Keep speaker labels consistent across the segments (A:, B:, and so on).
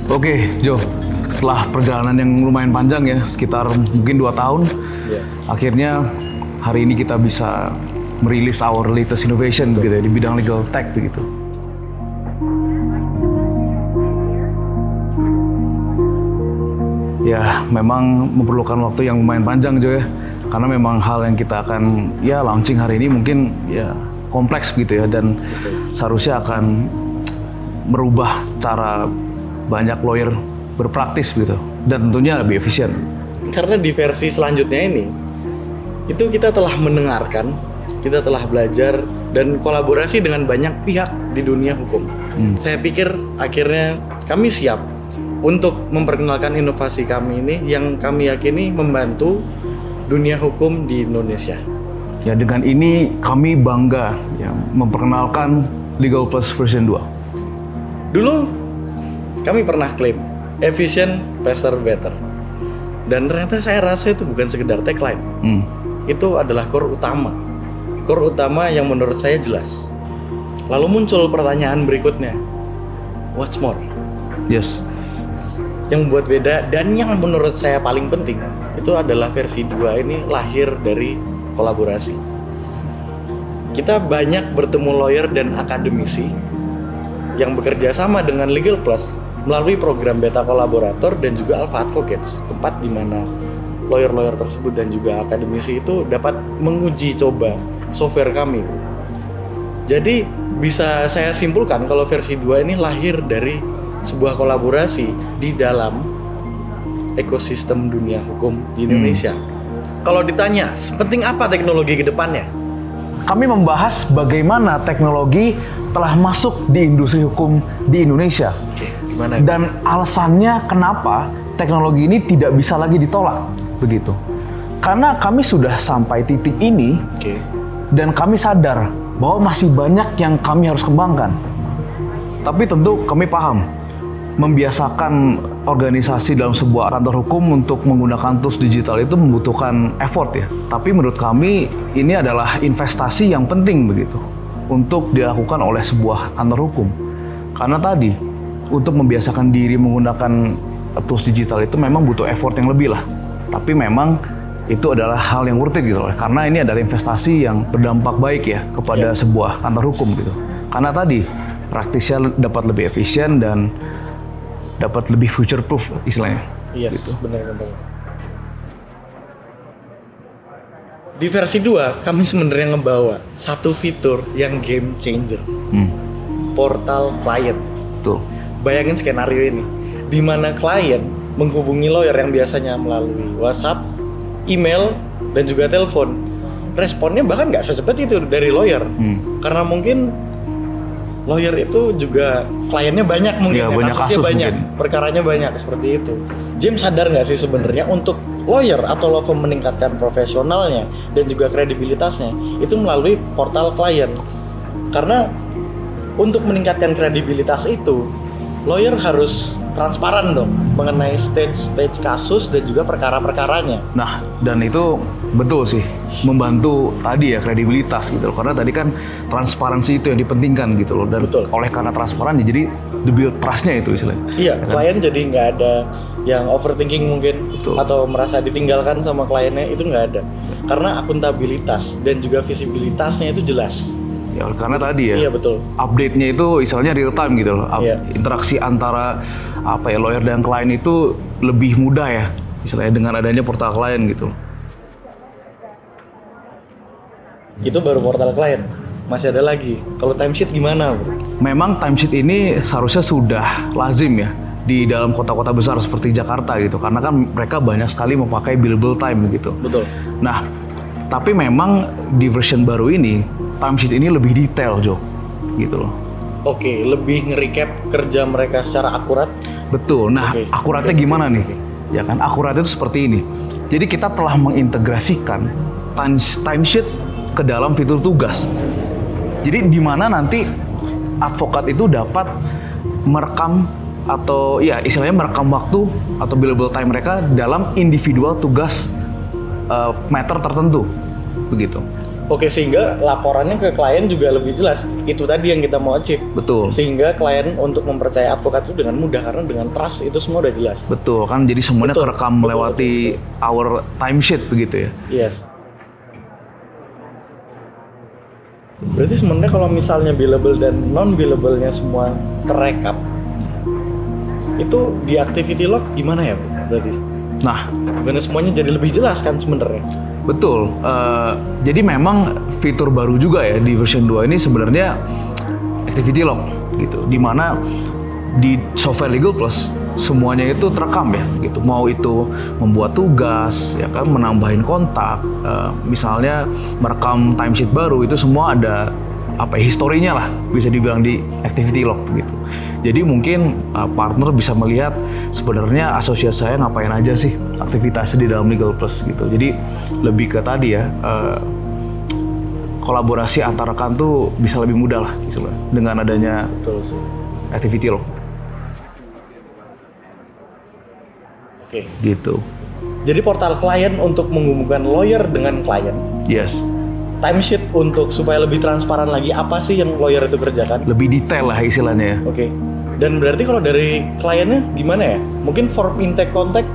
A: Oke, Jo. Setelah perjalanan yang lumayan panjang ya, sekitar mungkin 2 tahun, akhirnya hari ini kita bisa merilis our latest innovation gitu ya, di bidang legal tech begitu. Ya, memang memerlukan waktu yang lumayan panjang Jo ya, karena memang hal yang kita akan ya launching hari ini mungkin ya kompleks gitu ya, dan seharusnya akan merubah cara banyak lawyer berpraktis gitu, dan tentunya lebih efisien.
B: Karena di versi selanjutnya ini, itu kita telah mendengarkan, kita telah belajar dan kolaborasi dengan banyak pihak di dunia hukum. Saya pikir akhirnya kami siap untuk memperkenalkan inovasi kami ini yang kami yakini membantu dunia hukum di Indonesia.
A: Ya, dengan ini kami bangga ya, memperkenalkan Legal Plus version 2.
B: Dulu kami pernah klaim efficient, faster, better. Dan ternyata saya rasa itu bukan sekedar tagline. Itu adalah core utama. Core utama yang menurut saya jelas. Lalu muncul pertanyaan berikutnya. What's more?
A: Yes.
B: Yang membuat beda dan yang menurut saya paling penting itu adalah versi 2 ini lahir dari kolaborasi. Kita banyak bertemu lawyer dan akademisi yang bekerja sama dengan Legal Plus melalui program beta kolaborator dan juga Alpha Advocates, tempat di mana lawyer-lawyer tersebut dan juga akademisi itu dapat menguji coba software kami. Jadi bisa saya simpulkan kalau versi 2 ini lahir dari sebuah kolaborasi di dalam ekosistem dunia hukum di Indonesia. Kalau ditanya, sepenting apa teknologi ke depannya?
A: Kami membahas bagaimana teknologi telah masuk di industri hukum di Indonesia.
B: Gimana?
A: Dan alasannya kenapa teknologi ini tidak bisa lagi ditolak, begitu. Karena kami sudah sampai titik ini, dan kami sadar bahwa masih banyak yang kami harus kembangkan. Tapi tentu kami paham, membiasakan organisasi dalam sebuah kantor hukum untuk menggunakan tools digital itu membutuhkan effort ya. Tapi menurut kami ini adalah investasi yang penting begitu untuk dilakukan oleh sebuah kantor hukum. Karena tadi untuk membiasakan diri menggunakan tools digital itu memang butuh effort yang lebih lah. Tapi memang itu adalah hal yang worth it gitu loh. Karena ini adalah investasi yang berdampak baik ya kepada sebuah kantor hukum gitu. Karena tadi praktisnya dapat lebih efisien dan dapat lebih future proof istilahnya.
B: Iya,
A: gitu.
B: Benar-benar. Di versi 2 kami sebenarnya ngebawa satu fitur yang game changer. Portal client.
A: Tuh.
B: Bayangin skenario ini, di mana klien menghubungi lawyer yang biasanya melalui WhatsApp, email, dan juga telepon. Responnya bahkan nggak secepat itu dari lawyer, karena mungkin lawyer itu juga kliennya banyak mungkin,
A: ya, banyak
B: kasusnya
A: kasus
B: banyak,
A: mungkin.
B: perkaranya banyak seperti itu. James sadar nggak sih sebenarnya untuk lawyer atau law firm meningkatkan profesionalnya dan juga kredibilitasnya itu melalui portal klien. Karena untuk meningkatkan kredibilitas itu, lawyer harus transparan dong mengenai stage kasus dan juga perkara-perkaranya.
A: Nah, dan itu betul sih, membantu tadi ya kredibilitas gitu loh. Karena tadi kan transparansi itu yang dipentingkan gitu loh. Dan oleh karena transparan ya jadi the build trust-nya itu istilahnya.
B: Iya,
A: ya kan?
B: klien jadi nggak ada yang overthinking mungkin.
A: Betul.
B: Atau merasa ditinggalkan sama kliennya, itu nggak ada. Karena akuntabilitas dan juga visibilitasnya itu jelas.
A: Ya, karena tadi ya,
B: Iya, betul.
A: update-nya itu istilahnya real time gitu loh.
B: Iya.
A: Interaksi antara apa ya lawyer dan klien itu lebih mudah ya, istilahnya dengan adanya portal klien gitu.
B: Itu baru portal klien. Masih ada lagi. Kalau timesheet gimana, bro?
A: Memang timesheet ini seharusnya sudah lazim ya di dalam kota-kota besar seperti Jakarta gitu, karena kan mereka banyak sekali memakai billable time gitu.
B: Betul.
A: Nah, tapi memang di version baru ini timesheet ini lebih detail, Jo, gitu loh.
B: Oke, lebih nge-recap kerja mereka secara akurat.
A: Betul. Nah, akuratnya gimana nih? Ya kan, akuratnya itu seperti ini. Jadi kita telah mengintegrasikan timesheet ke dalam fitur tugas. Jadi di mana nanti advokat itu dapat merekam atau ya istilahnya merekam waktu atau billable time mereka dalam individual tugas matter tertentu, begitu.
B: Oke, sehingga laporannya ke klien juga lebih jelas. Itu tadi yang kita mau achieve.
A: Betul.
B: Sehingga klien untuk mempercayai advokat itu dengan mudah karena dengan trust itu semua udah jelas.
A: Betul, kan jadi semuanya
B: Betul,
A: kerekam
B: betul,
A: melewati our timesheet begitu ya.
B: Yes. Berarti sebenarnya kalau misalnya billable dan non billable-nya semua terekap, itu di activity log gimana ya, Bro? Berarti?
A: Nah,
B: Gimana semuanya jadi lebih jelas kan sebenarnya?
A: betul. Jadi memang fitur baru juga ya di version 2 ini sebenarnya activity log gitu. Dimana di software Legal Plus semuanya itu terekam ya gitu. Mau itu membuat tugas ya kan, menambahin kontak, misalnya merekam timesheet baru, itu semua ada apa ya, historinya lah bisa dibilang di activity log gitu. Jadi mungkin partner bisa melihat sebenarnya asosiat saya ngapain aja sih aktivitasnya di dalam Legal Plus gitu. Jadi lebih ke tadi ya, kolaborasi antar rekan tuh bisa lebih mudah lah gitu loh, dengan adanya
B: Betul sih.
A: activity log
B: Oke.
A: gitu.
B: Jadi portal klien untuk menghubungkan lawyer dengan klien.
A: Yes,
B: Timesheet untuk supaya lebih transparan lagi apa sih yang lawyer itu kerjakan.
A: lebih detail lah istilahnya ya.
B: Oke. Dan berarti kalau dari kliennya gimana ya? Mungkin form intake contact.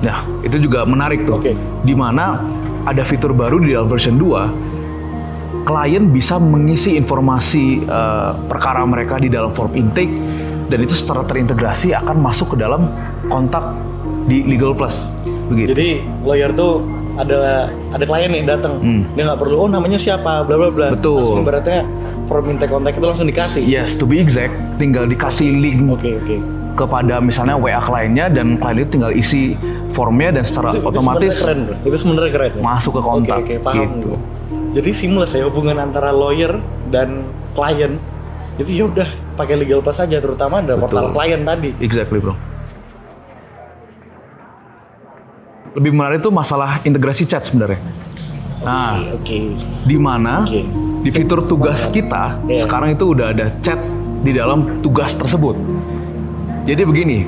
A: Nah, itu juga menarik tuh.
B: Oke.
A: Dimana ada fitur baru di dalam version 2, klien bisa mengisi informasi perkara mereka di dalam form intake, dan itu secara terintegrasi akan masuk ke dalam kontak di Legal Plus. Begitu.
B: Jadi lawyer tuh ada klien nih datang, dia nggak perlu namanya siapa, bla bla bla.
A: Betul.
B: Langsung ibaratnya form intake contact itu langsung dikasih.
A: Yes, to be exact, tinggal dikasih link
B: Oke.
A: kepada misalnya WA kliennya, dan klien itu tinggal isi formnya dan secara
B: Itu
A: otomatis
B: sebenarnya keren, bro. Itu sebenarnya keren. Ya?
A: masuk ke kontak.
B: Oke, paham.
A: gitu.
B: Jadi seamless ya hubungan antara lawyer dan klien. Itu ya udah pakai Legal Plus aja, terutama ada portal
A: Betul.
B: klien tadi.
A: Exactly, bro. Lebih menarik itu masalah integrasi chat sebenarnya. Nah,
B: Oke.
A: di mana
B: Oke.
A: di fitur tugas kita
B: Iya.
A: sekarang itu udah ada chat di dalam tugas tersebut. Jadi begini,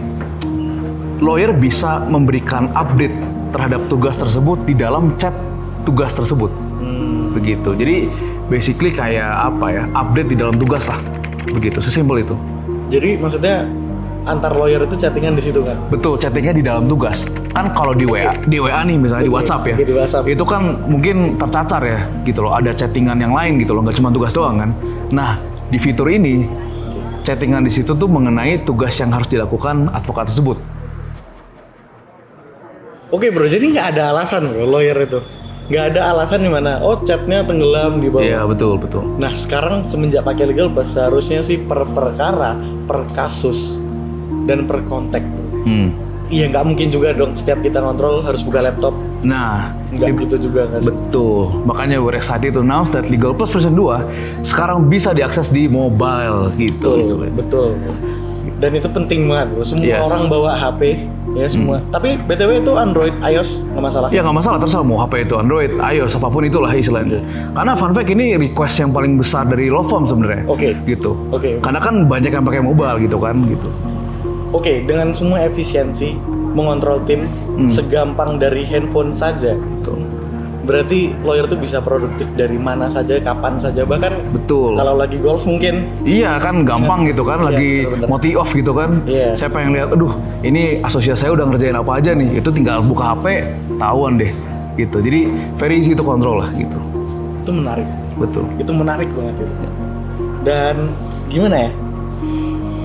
A: lawyer bisa memberikan update terhadap tugas tersebut di dalam chat tugas tersebut. Begitu. Jadi basically kayak apa ya? Update di dalam tugas lah. Begitu, sesimpel itu.
B: Jadi maksudnya antar lawyer itu chattingan di situ kan?
A: Betul, chattingnya di dalam tugas. Kan kalau di WA nih misalnya di WhatsApp ya.
B: Di WhatsApp.
A: Itu kan mungkin tercacar ya gitu loh. Ada chattingan yang lain gitu loh, nggak cuma tugas doang kan. Nah, di fitur ini chattingan di situ tuh mengenai tugas yang harus dilakukan advokat tersebut.
B: Oke bro, jadi nggak ada alasan bro lawyer itu. Nggak ada alasan di mana, oh chatnya tenggelam di bawah.
A: Iya, betul.
B: Nah sekarang semenjak pakai Legal Plus seharusnya sih per perkara, per kasus, dan per kontak. Iya nggak mungkin juga dong setiap kita ngontrol harus buka laptop.
A: Nah,
B: Nggak gitu juga nggak sih?
A: betul. Makanya we're excited to announce that Legal Plus version 2 sekarang bisa diakses di mobile gitu.
B: Betul. Dan itu penting banget bro. Semua
A: Yes.
B: orang bawa HP ya semua. Tapi BTW itu Android, iOS nggak masalah.
A: Ya nggak masalah, terserah mau HP itu Android, iOS, apapun itulah istilahnya. Karena fun fact ini request yang paling besar dari law firm sebenarnya.
B: Oke.
A: Gitu.
B: Oke.
A: Karena kan banyak yang pakai mobile gitu kan gitu.
B: Oke, dengan semua efisiensi mengontrol tim segampang dari handphone saja.
A: Betul.
B: Berarti lawyer tuh bisa produktif dari mana saja, kapan saja, bahkan
A: Betul.
B: kalau lagi golf mungkin.
A: Iya kan gampang gitu kan,
B: Iya,
A: lagi
B: bener-bener.
A: mau tee off gitu kan.
B: Iya.
A: Saya pengen lihat, aduh ini asosiat saya udah ngerjain apa aja nih. Itu tinggal buka HP, tahuan deh gitu. Jadi very easy to control lah gitu.
B: Itu menarik.
A: Betul.
B: Itu menarik banget itu. Dan gimana ya?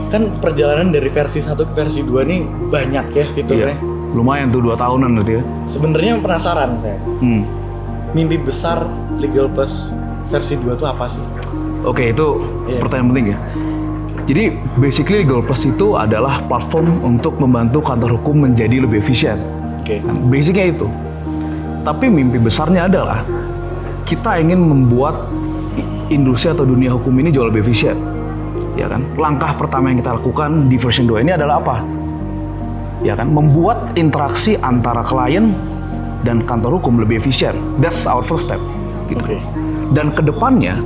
B: Kan perjalanan dari versi 1 ke versi 2 nih banyak ya fiturnya.
A: Iya. Lumayan tuh 2 tahunan berarti ya.
B: Sebenarnya penasaran saya. Mimpi besar Legal Plus versi 2 itu apa sih?
A: Oke, itu
B: Iya.
A: pertanyaan penting ya. Jadi basically Legal Plus itu adalah platform untuk membantu kantor hukum menjadi lebih efisien.
B: Oke.
A: Basicnya itu. Tapi mimpi besarnya adalah kita ingin membuat industri atau dunia hukum ini jauh lebih efisien. Ya kan? Langkah pertama yang kita lakukan di version 2 ini adalah apa? Ya kan? Membuat interaksi antara klien dan kantor hukum lebih efisien. That's our first step. Gitu.
B: Oke.
A: Dan kedepannya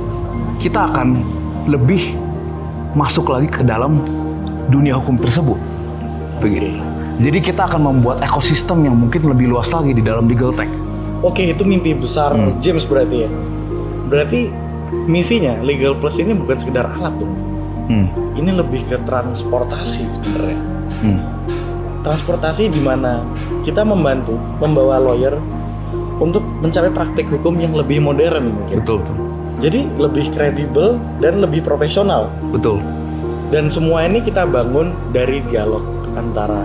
A: kita akan lebih masuk lagi ke dalam dunia hukum tersebut. Begitu. Jadi kita akan membuat ekosistem yang mungkin lebih luas lagi di dalam legal tech.
B: Oke, itu mimpi besar James berarti ya. Berarti misinya Legal Plus ini bukan sekedar alat dong. Ini lebih ke transportasi sebenarnya. Transportasi di mana kita membawa lawyer untuk mencapai praktik hukum yang lebih modern mungkin.
A: Betul.
B: Jadi lebih kredibel dan lebih profesional.
A: Betul.
B: Dan semua ini kita bangun dari dialog antara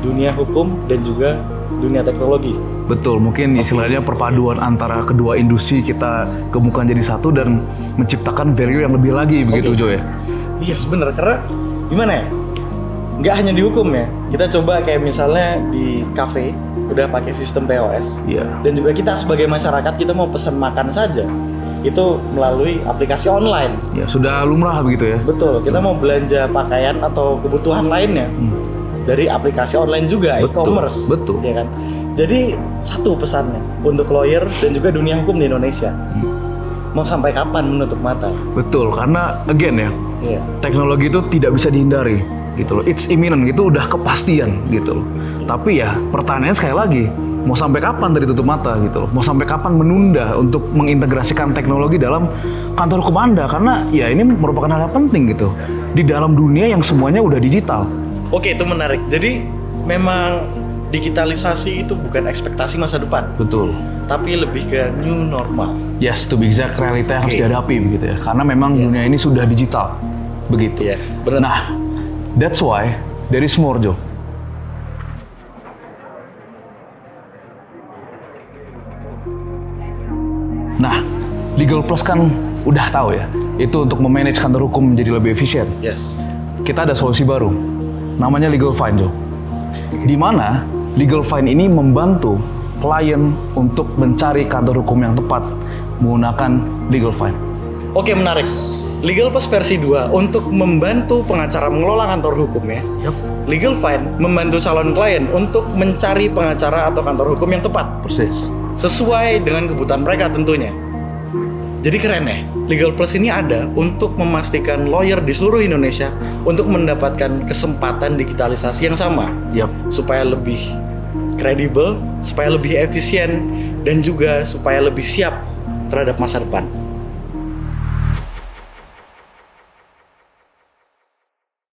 B: dunia hukum dan juga dunia teknologi.
A: Betul, mungkin istilahnya perpaduan antara kedua industri kita gabungkan jadi satu dan menciptakan value yang lebih lagi begitu Jo ya?
B: Iya sebenarnya, karena gimana ya? Nggak hanya di hukum ya, kita coba kayak misalnya di cafe udah pakai sistem POS.
A: Iya.
B: Dan juga kita sebagai masyarakat kita mau pesan makan saja itu melalui aplikasi online.
A: Ya sudah lumrah begitu ya?
B: Betul, kita mau belanja pakaian atau kebutuhan lainnya dari aplikasi online juga, e-commerce.
A: Betul.
B: Ya kan? Jadi satu pesannya untuk lawyer dan juga dunia hukum di Indonesia. Mau sampai kapan menutup mata?
A: Betul, karena again ya,
B: Iya.
A: teknologi itu tidak bisa dihindari gitu loh. It's imminent, itu udah kepastian gitu loh. Tapi ya pertanyaannya sekali lagi, mau sampai kapan tadi tutup mata gitu loh? Mau sampai kapan menunda untuk mengintegrasikan teknologi dalam kantor hukum Anda? Karena ya ini merupakan hal yang penting gitu di dalam dunia yang semuanya udah digital.
B: Oke, itu menarik. Jadi memang digitalisasi itu bukan ekspektasi masa depan,
A: Betul.
B: tapi lebih ke new normal.
A: Yes, to be exact, realita yang harus dihadapi begitu ya. Karena memang dunia ini sudah digital, begitu.
B: Iya, benar.
A: Nah, that's why there is more, Jo. Nah, Legal Plus kan udah tahu ya, itu untuk memanage kantor hukum menjadi lebih efisien.
B: Yes.
A: Kita ada solusi baru, namanya Legal Find, Jo. Di mana Legal Find ini membantu klien untuk mencari kantor hukum yang tepat menggunakan Legal Find.
B: Oke, menarik. Legal Plus versi 2 untuk membantu pengacara mengelola kantor hukum ya.
A: Yap.
B: Legal Find membantu calon klien untuk mencari pengacara atau kantor hukum yang tepat
A: Persis.
B: sesuai dengan kebutuhan mereka tentunya. Jadi keren ya, Legal Plus ini ada untuk memastikan lawyer di seluruh Indonesia untuk mendapatkan kesempatan digitalisasi yang sama,
A: Yap.
B: supaya lebih kredibel, supaya lebih efisien, dan juga supaya lebih siap terhadap masa depan.